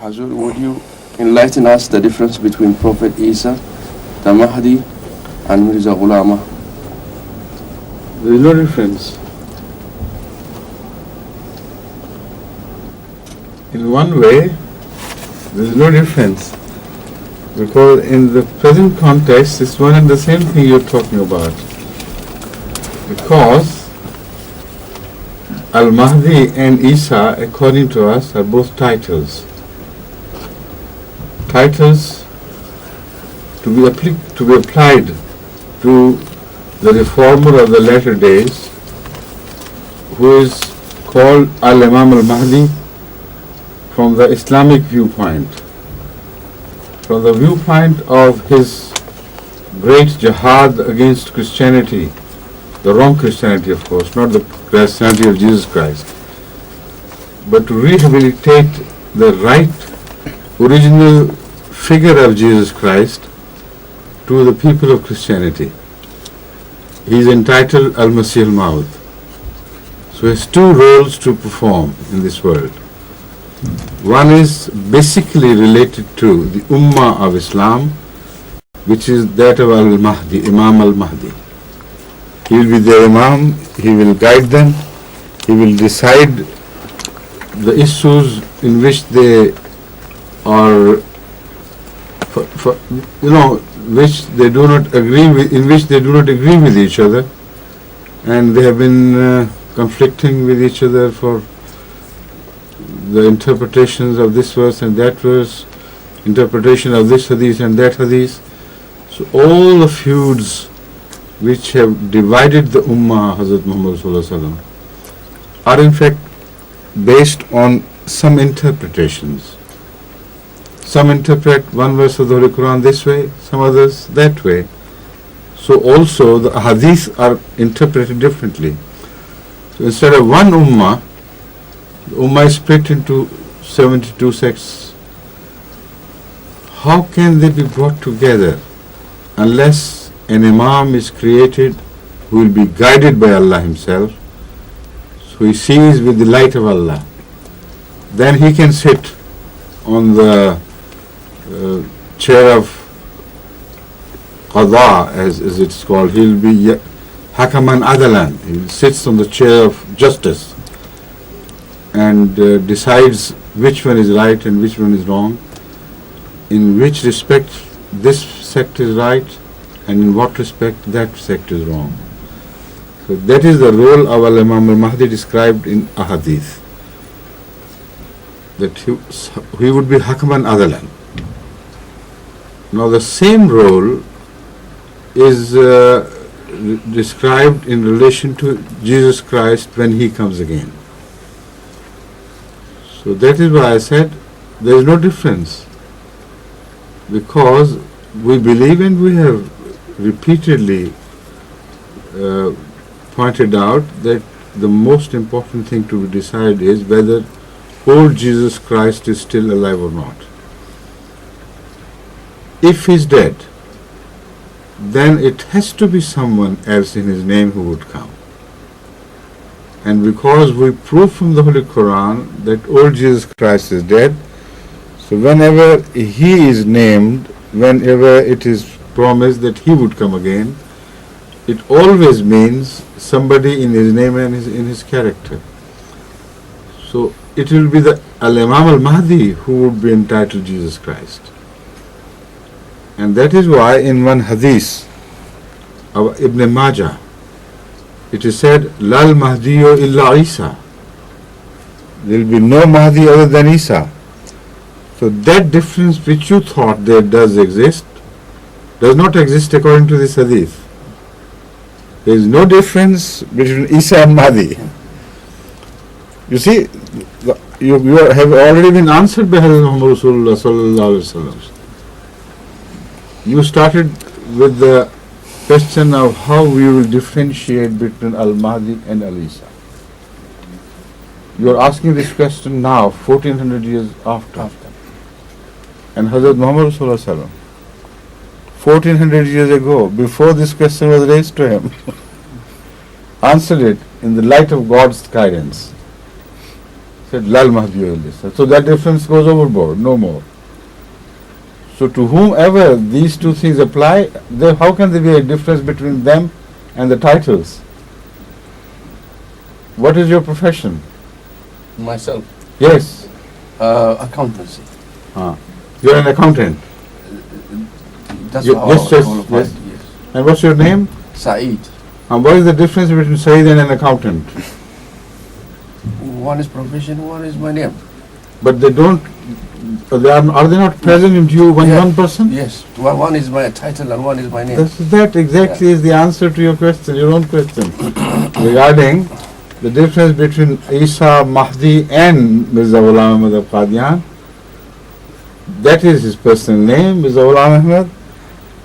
Hazoor, would you enlighten us the difference between Prophet Isa, the Mehdi, and Mirza Gulam? There is no difference. In one way, there is no difference, because in the present context, it's one and the same thing you're talking about. Because Al-Mahdi and Isa, according to us, are both titles. Titles to be applied to the reformer of the latter days, who is called Al-Imam al-Mahdi from the Islamic viewpoint, from the viewpoint of his great jihad against Christianity, the wrong Christianity, of course, not the Christianity of Jesus Christ, but to rehabilitate the right original figure of Jesus Christ to the people of Christianity. He is entitled Al-Masih al-Maud. So he has two roles to perform in this world. One is basically related to the Ummah of Islam, which is that of Al-Mahdi, Imam al-Mahdi. He will be their Imam, he will guide them, he will decide the issues in which they are, which they do not agree with, in which they do not agree with each other, and they have been conflicting with each other for the interpretations of this verse and that verse, interpretation of this hadith and that hadith. So all the feuds which have divided the Ummah, Hazrat Muhammad Sallallahu Alaihi Wasallam, are in fact based on some interpretations. Some interpret one verse of the Holy Quran this way, some others that way. So also the hadith are interpreted differently. So instead of one Ummah, the Ummah is split into 72 sects. How can they be brought together unless an Imam is created who will be guided by Allah Himself? So he sees with the light of Allah. Then he can sit on the chair of Qada, as it's called. He will be Hakaman Adalan. He sits on the chair of justice and decides which one is right and which one is wrong, in which respect this sect is right and in what respect that sect is wrong. So that is the role of Al-Imam al-Mahdi described in Ahadith, that he would be Hakaman Adalan. Now the same role is described in relation to Jesus Christ when He comes again. So that is why I said there is no difference, because we believe, and we have repeatedly pointed out, that the most important thing to be decided is whether old Jesus Christ is still alive or not. If he is dead, then it has to be someone else in his name who would come. And because we prove from the Holy Quran that old Jesus Christ is dead, so whenever he is named, whenever it is promised that he would come again, it always means somebody in his name and in his character. So it will be the Al-Imam al-Mahdi who would be entitled Jesus Christ. And that is why in one hadith of Ibn Majah, it is said, Lal Mahdiyo illa Isa. There will be no Mahdi other than Isa. So that difference which you thought there does exist, does not exist according to this hadith. There is no difference between Isa and Mahdi. You see, you have already been answered by Hazrat Muhammad Rasulullah Sallallahu Alaihi Wasallam. You started with the question of how we will differentiate between Al-Mahdi and Al-Isa. You are asking this question now, 1400 years after. And Hazrat Muhammad Rasulullah Sallallahu 1400 years ago, before this question was raised to him, answered it in the light of God's guidance. said Lal Mahdi Isa. So that difference goes overboard, no more. So to whomever these two things apply, how can there be a difference between them and the titles? What is your profession? Myself, Yes. accountancy. You're an accountant. That's Yes, how yes, I qualified. yes. Yes. And what's your name? Saeed. And what is the difference between Saeed and an accountant? One is profession, one is my name. But they don't, are they not present in you when Yeah. one person? Yes. One is my title and one is my name. That exactly is the answer to your question, your own question. Regarding the difference between Isa, Mahdi and Mirza Ghulam Ahmad of Qadian, that is his personal name, Mirza Ghulam Ahmad,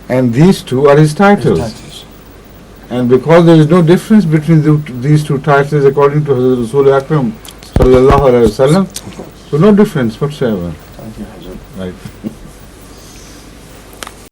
and these two are his titles. Titles. And because there is no difference between these two titles according to Hazrat Rasul Akram sallallahu alaihi wasallam, so no difference whatsoever. Thank you, Hazoor. Right.